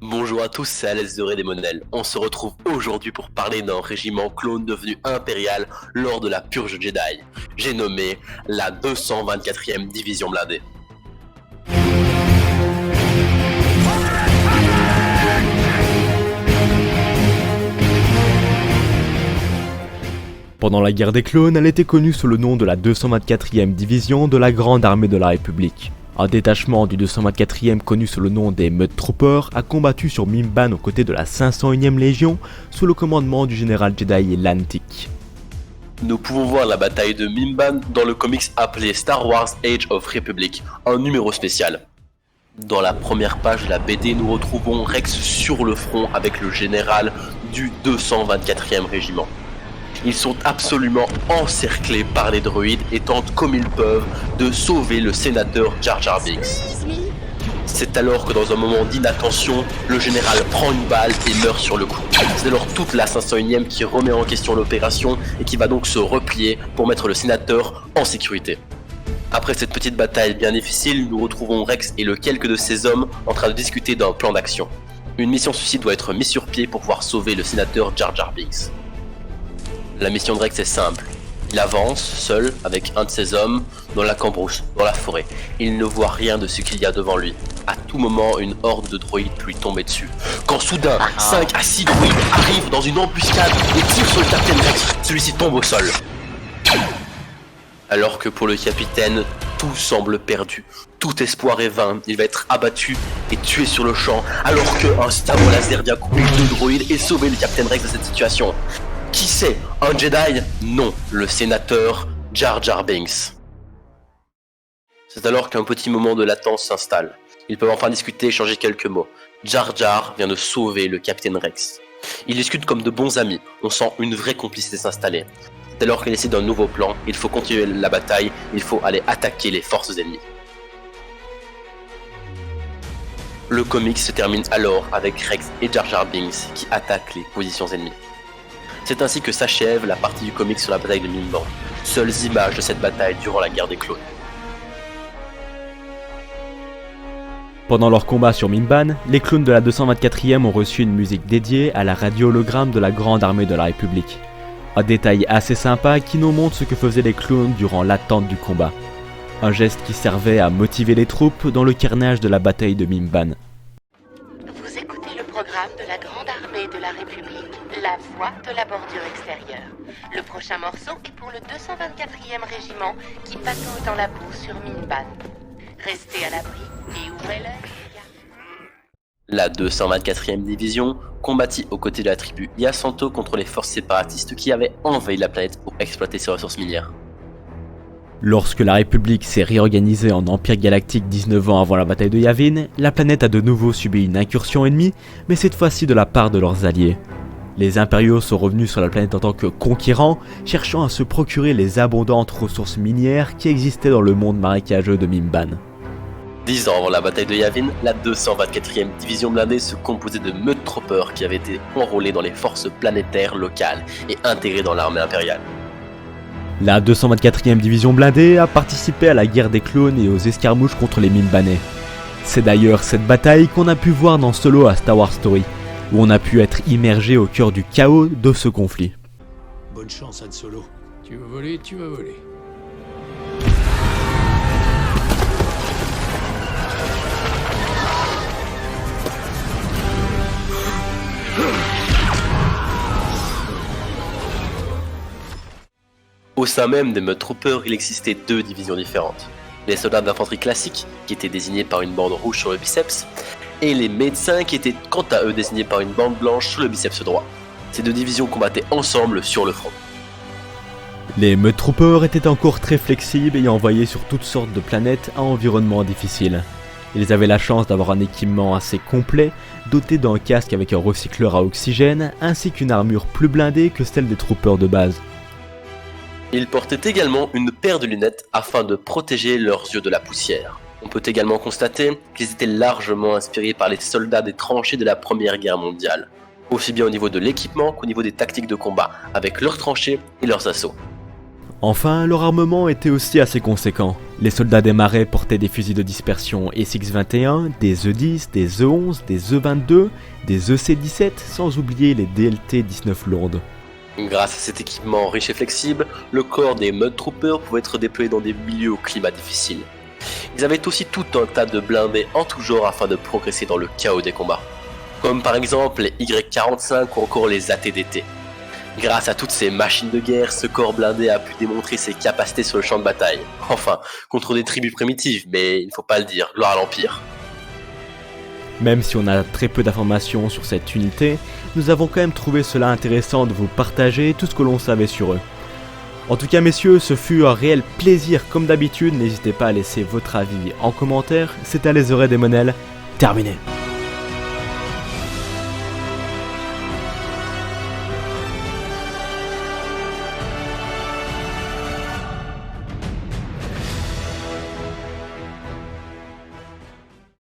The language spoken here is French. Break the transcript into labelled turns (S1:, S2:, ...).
S1: Bonjour à tous, c'est Alès de Redémonel. On se retrouve aujourd'hui pour parler d'un régiment clone devenu impérial lors de la purge Jedi. J'ai nommé la 224e division blindée.
S2: Pendant la guerre des clones, elle était connue sous le nom de la 224e division de la Grande Armée de la République. Un détachement du 224e connu sous le nom des Mud Troopers a combattu sur Mimban aux côtés de la 501e Légion sous le commandement du général Jedi Lantik.
S1: Nous pouvons voir la bataille de Mimban dans le comics appelé Star Wars Age of Republic, un numéro spécial. Dans la première page de la BD, nous retrouvons Rex sur le front avec le général du 224e régiment. Ils sont absolument encerclés par les droïdes et tentent comme ils peuvent de sauver le sénateur Jar Jar Binks. C'est alors que dans un moment d'inattention, le général prend une balle et meurt sur le coup. C'est alors toute la 501e qui remet en question l'opération et qui va donc se replier pour mettre le sénateur en sécurité. Après cette petite bataille bien difficile, nous retrouvons Rex et le quelques de ses hommes en train de discuter d'un plan d'action. Une mission suicide doit être mise sur pied pour pouvoir sauver le sénateur Jar Jar Binks. La mission de Rex est simple. Il avance, seul, avec un de ses hommes, dans la cambrousse, dans la forêt. Il ne voit rien de ce qu'il y a devant lui. À tout moment, une horde de droïdes peut lui tomber dessus. Quand soudain, 5 à 6 droïdes arrivent dans une embuscade et tirent sur le capitaine Rex. Celui-ci tombe au sol. Alors que pour le capitaine, tout semble perdu. Tout espoir est vain. Il va être abattu et tué sur le champ, alors qu'un sabre laser vient couper deux droïdes et sauver le capitaine Rex de cette situation. Qui c'est? Un Jedi? Non, le sénateur Jar Jar Binks. C'est alors qu'un petit moment de latence s'installe. Ils peuvent enfin discuter et échanger quelques mots. Jar Jar vient de sauver le capitaine Rex. Ils discutent comme de bons amis. On sent une vraie complicité s'installer. C'est alors qu'il décide d'un nouveau plan. Il faut continuer la bataille. Il faut aller attaquer les forces ennemies. Le comic se termine alors avec Rex et Jar Jar Binks qui attaquent les positions ennemies. C'est ainsi que s'achève la partie du comic sur la bataille de Mimban. Seules images de cette bataille durant la guerre des clones.
S2: Pendant leur combat sur Mimban, les clones de la 224e ont reçu une musique dédiée à la radio hologramme de la Grande Armée de la République. Un détail assez sympa qui nous montre ce que faisaient les clones durant l'attente du combat. Un geste qui servait à motiver les troupes dans le carnage de la bataille de Mimban.
S3: Vous écoutez le programme de la Grande Armée de la République, la voix de la bordure extérieure. Le prochain morceau est pour le 224e régiment qui patrouille dans la boue sur Mimban. Restez à l'abri et ouvrez l'œil, les gars.
S1: La 224e division combattit aux côtés de la tribu Yasanto contre les forces séparatistes qui avaient envahi la planète pour exploiter ses ressources minières.
S2: Lorsque la République s'est réorganisée en Empire Galactique 19 ans avant la bataille de Yavin, la planète a de nouveau subi une incursion ennemie, mais cette fois-ci de la part de leurs alliés. Les impériaux sont revenus sur la planète en tant que conquérants, cherchant à se procurer les abondantes ressources minières qui existaient dans le monde marécageux de Mimban.
S1: 10 ans avant la bataille de Yavin, la 224e division blindée se composait de Mud Troopers qui avaient été enrôlés dans les forces planétaires locales et intégrés dans l'armée impériale.
S2: La 224e division blindée a participé à la guerre des clones et aux escarmouches contre les Mimbanais. C'est d'ailleurs cette bataille qu'on a pu voir dans Solo à Star Wars Story, où on a pu être immergé au cœur du chaos de ce conflit.
S4: Bonne chance, Han Solo. Tu vas voler, tu vas voler.
S1: Au sein même des Mud Troopers, il existait deux divisions différentes. Les soldats d'infanterie classiques, qui étaient désignés par une bande rouge sur le biceps, et les médecins qui étaient quant à eux désignés par une bande blanche sur le biceps droit. Ces deux divisions combattaient ensemble sur le front.
S2: Les Mud Troopers étaient encore très flexibles et envoyés sur toutes sortes de planètes à environnement difficile. Ils avaient la chance d'avoir un équipement assez complet, doté d'un casque avec un recycleur à oxygène, ainsi qu'une armure plus blindée que celle des troopers de base.
S1: Ils portaient également une paire de lunettes afin de protéger leurs yeux de la poussière. On peut également constater qu'ils étaient largement inspirés par les soldats des tranchées de la Première Guerre mondiale, aussi bien au niveau de l'équipement qu'au niveau des tactiques de combat, avec leurs tranchées et leurs assauts.
S2: Enfin, leur armement était aussi assez conséquent. Les soldats des marais portaient des fusils de dispersion SX-21, des E-10, des E-11, des E-22, des EC-17, sans oublier les DLT-19 lourdes.
S1: Grâce à cet équipement riche et flexible, le corps des Mud Troopers pouvait être déployé dans des milieux au climat difficile. Ils avaient aussi tout un tas de blindés en tout genre afin de progresser dans le chaos des combats. Comme par exemple les Y-45 ou encore les AT-DT. Grâce à toutes ces machines de guerre, ce corps blindé a pu démontrer ses capacités sur le champ de bataille. Enfin, contre des tribus primitives, mais il ne faut pas le dire, gloire à l'Empire.
S2: Même si on a très peu d'informations sur cette unité, nous avons quand même trouvé cela intéressant de vous partager tout ce que l'on savait sur eux. En tout cas messieurs, ce fut un réel plaisir comme d'habitude, n'hésitez pas à laisser votre avis en commentaire, c'était Les Oreilles des Monels, terminé.